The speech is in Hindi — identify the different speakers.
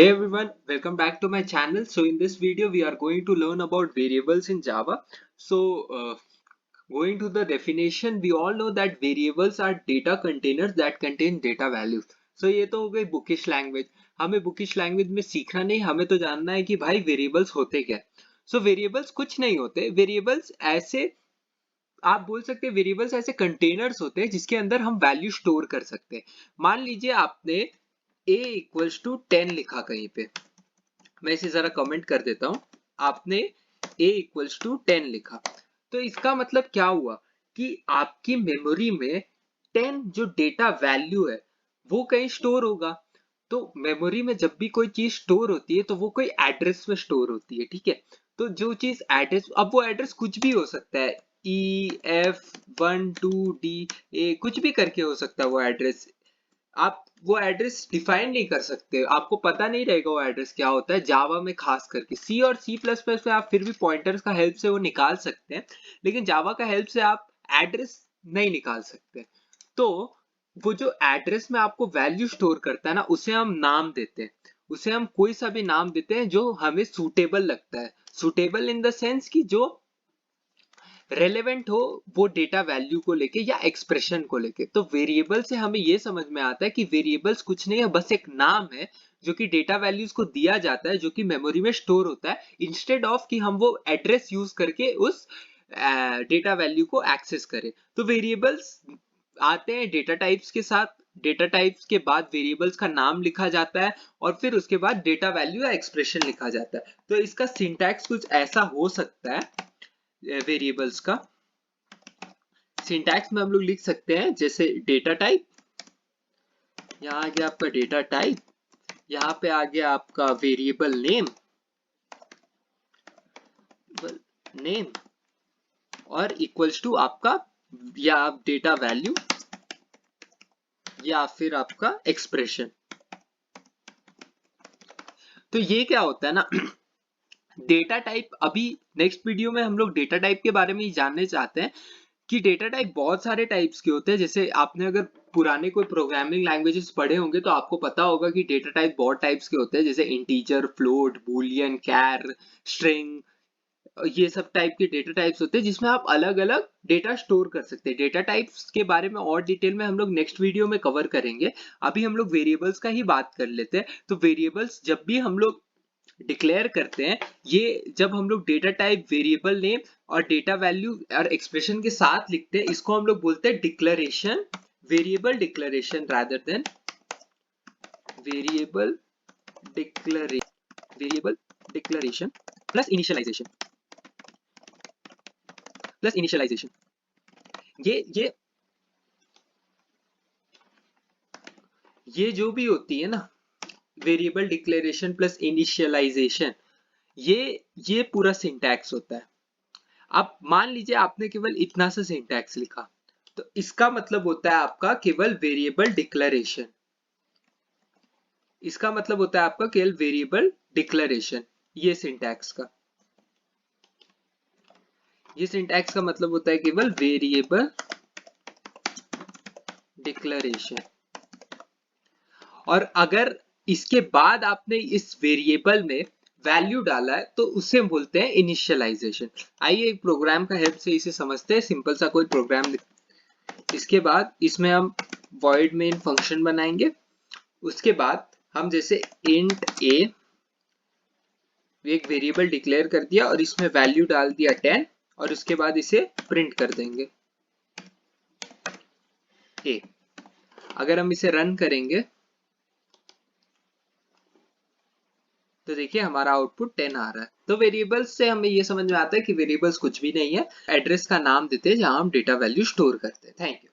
Speaker 1: Hey everyone, welcome back to my channel. So in this video we are going to learn about variables in Java. Going to the definition, we all know that variables are data containers that contain data values. So ये तो हो गई बुकिश लैंग्वेज. हमें बुकिश लैंग्वेज में सीखना नहीं, हमें तो जानना है कि भाई वेरिएबल्स होते क्या. सो वेरिएबल्स कुछ नहीं होते. वेरिएबल्स ऐसे आप बोल सकते हैं, वेरिएबल्स ऐसे कंटेनर्स होते हैं जिसके अंदर हम वैल्यू स्टोर कर सकते हैं. मान लीजिए आपने a इक्वल्स टू 10 लिखा कहीं पे. मैं इसे जरा कमेंट कर देता हूं. आपने a इक्वल्स टू 10 लिखा, तो इसका मतलब क्या हुआ कि आपकी मेमोरी में 10 जो डेटा वैल्यू है वो कहीं स्टोर होगा. तो मेमोरी में जब भी कोई चीज स्टोर होती है तो वो कोई एड्रेस में स्टोर होती है, ठीक है. तो जो चीज एड्रेस, अब वो एड्रेस कुछ भी हो सकता है, EF12D कुछ भी करके हो सकता है वो एड्रेस. आप वो एड्रेस डिफाइन नहीं कर सकते, आपको पता नहीं रहेगा वो एड्रेस क्या होता है. जावा में खास करके, सी और सी प्लस प्लस में आप फिर भी पॉइंटर्स का हेल्प से वो निकाल सकते हैं, लेकिन जावा का हेल्प से आप एड्रेस नहीं निकाल सकते. तो वो जो एड्रेस में आपको वैल्यू स्टोर करता है ना, उसे हम नाम देते हैं. उसे हम कोई सा भी नाम देते हैं जो हमें सूटेबल लगता है. सूटेबल इन द सेंस कि जो रेलेवेंट हो वो डेटा वैल्यू को लेके या एक्सप्रेशन को लेके. तो वेरिएबल से हमें ये समझ में आता है कि वेरिएबल्स कुछ नहीं है, बस एक नाम है जो कि डेटा वैल्यूज को दिया जाता है, जो कि मेमोरी में स्टोर होता है, इंस्टेड ऑफ कि हम वो एड्रेस यूज करके उस डेटा वैल्यू को एक्सेस करें. तो वेरिएबल्स आते हैं डेटा टाइप्स के साथ. डेटा टाइप्स के बाद वेरिएबल्स का नाम लिखा जाता है और फिर उसके बाद डेटा वैल्यू या एक्सप्रेशन लिखा जाता है. तो इसका सिंटैक्स कुछ ऐसा हो सकता है. वेरिएबल्स का सिंटैक्स में हम लोग लिख सकते हैं जैसे डेटा टाइप, यहाँ आ गया आपका डेटा टाइप, यहाँ पे आ गया आपका वेरिएबल नेम और इक्वल्स टू आपका या डेटा वैल्यू या फिर आपका एक्सप्रेशन. तो ये क्या होता है ना, डेटा टाइप. अभी नेक्स्ट वीडियो में हम लोग डेटा टाइप के बारे में ही जानने चाहते हैं कि डेटा टाइप बहुत सारे टाइप्स के होते हैं. जैसे आपने अगर पुराने कोई प्रोग्रामिंग लैंग्वेजेस पढ़े होंगे तो आपको पता होगा कि डेटा टाइप बहुत टाइप्स के होते हैं, जैसे इंटीजर, फ्लोट, बूलियन, कैर, स्ट्रिंग. ये सब टाइप के डेटा टाइप्स होते हैं जिसमें आप अलग अलग डेटा स्टोर कर सकते हैं. डेटा टाइप्स के बारे में और डिटेल में हम लोग नेक्स्ट वीडियो में कवर करेंगे. अभी हम लोग वेरिएबल्स का ही बात कर लेते हैं. तो वेरिएबल्स जब भी हम लोग डिक्लेयर करते हैं, ये जब हम लोग डेटा टाइप, वेरिएबल नेम और डेटा वैल्यू और एक्सप्रेशन के साथ लिखते हैं, इसको हम लोग बोलते हैं declaration, variable declaration rather than variable declaration plus initialisation. ये ये जो भी होती है ना, वेरिएबल डिक्लेरेशन प्लस इनिशियलाइजेशन, ये पूरा सिंटैक्स होता है. अब मान लीजिए आपने केवल इतना सा सिंटैक्स लिखा, तो इसका मतलब होता है आपका केवल वेरिएबल डिक्लेरेशन. इसका मतलब होता है आपका केवल वेरिएबल डिक्लेरेशन. ये सिंटैक्स का मतलब होता है केवल वेरिएबल डिक्लेरेशन. और अगर इसके बाद आपने इस वेरिएबल में वैल्यू डाला है तो उसे बोलते हैं इनिशियलाइजेशन. आइए एक प्रोग्राम का हेल्प से इसे समझते हैं. सिंपल सा कोई प्रोग्राम. इसके बाद इसमें हम void main फंक्शन बनाएंगे. उसके बाद हम जैसे int a, एक वेरिएबल डिक्लेयर कर दिया और इसमें वैल्यू डाल दिया 10 और उसके बाद इसे प्रिंट कर देंगे a. अगर हम इसे रन करेंगे तो देखिए हमारा आउटपुट 10 आ रहा है. तो वेरिएबल्स से हमें ये समझ में आता है कि वेरिएबल्स कुछ भी नहीं है, एड्रेस का नाम देते हैं जहां हम डेटा वैल्यू स्टोर करते हैं. Thank you.